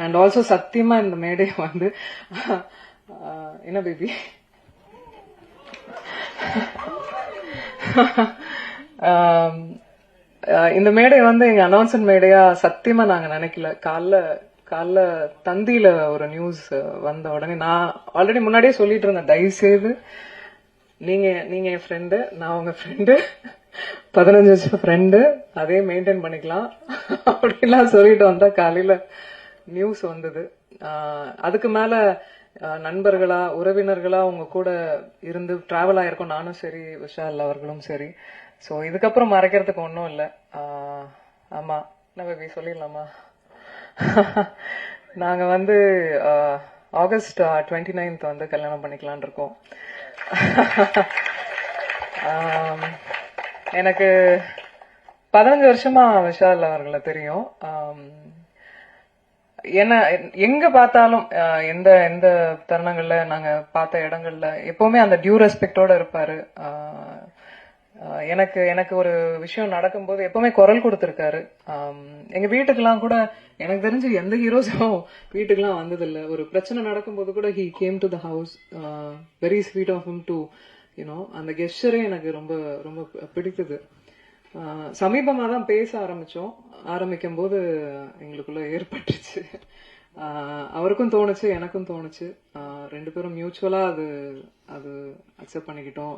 And also சத்தியமா இந்த மேடை வந்து என்ன பேபி இந்த மேடை வந்து எங்க அனௌன்ஸ்மெண்ட் மேடையா சத்தியமா நாங்க நினைக்கல. காலைல தந்தியில ஒரு நியூஸ் வந்த உடனே நான் ஆல்ரெடி முன்னாடியே சொல்லிட்டு இருந்தேன், தயவு செய்து நீங்க என் ஃப்ரெண்டு, நான் உங்க ஃப்ரெண்டு, 15 வருஷம் ஃப்ரெண்டு, அதே மெயின்டைன் பண்ணிக்கலாம் அப்படிலாம் சொல்லிட்டு வந்தா காலையில நியூஸ் வந்தது. அதுக்கு மேல நண்பர்களா உறவினர்களா உங்க கூட இருந்து டிராவல் ஆயிருக்கோம், நானும் சரி விஷால் அவர்களும் சரி. சோ இதுக்கப்புறம் மறைக்கிறதுக்கு ஒன்றும் இல்லை. ஆமா என்ன பேபி சொல்லிடலாமா? நாங்க வந்து ஆகஸ்ட் 29th வந்து கல்யாணம் பண்ணிக்கலான் இருக்கோம். எனக்கு 15 வருஷமா விஷால் அவர்களை தெரியும். என்ன எங்க பார்த்தாலும் எந்த எந்த தருணங்கள்ல நாங்க பார்த்த இடங்கள்ல எப்பவுமே அந்த டியூ ரெஸ்பெக்டோட இருப்பாரு. எனக்கு ஒரு விஷயம் நடக்கும்போது எப்பவுமே குரல் கொடுத்திருக்காரு. எங்க வீட்டுக்கெல்லாம் கூட எனக்கு தெரிஞ்சு எந்த ஹீரோஸும் வீட்டுக்கெல்லாம் வந்ததில்லை. ஒரு பிரச்சனை நடக்கும்போது கூட he came to the house. very sweet of him to அந்த கெஸ்டரே எனக்கு ரொம்ப ரொம்ப பிடித்தது. சமீபமா தான் பேச ஆரம்பிக்கும் போது எங்களுக்குள்ள ஏற்பட்டுச்சு. அவருக்கும் தோணுச்சு, எனக்கும் தோணுச்சு. 2 பேரும் மியூச்சுவலா அது அக்செப்ட் பண்ணிக்கிட்டோம்.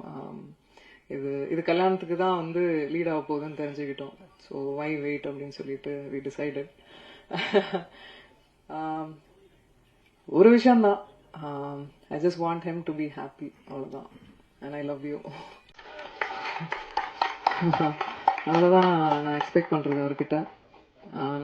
இது கல்யாணத்துக்கு தான் வந்து லீட் ஆக போகுதுன்னு தெரிஞ்சுக்கிட்டோம். ஸோ வை வெயிட் அப்படின்னு சொல்லிட்டு வி டிசைடட். ஒரு விஷயம்தான், I just want him to be happy, அவ்வளவுதான். And I love you. அவ்வளவுதான் நான் எக்ஸ்பெக்ட் பண்றது அவர்கிட்ட.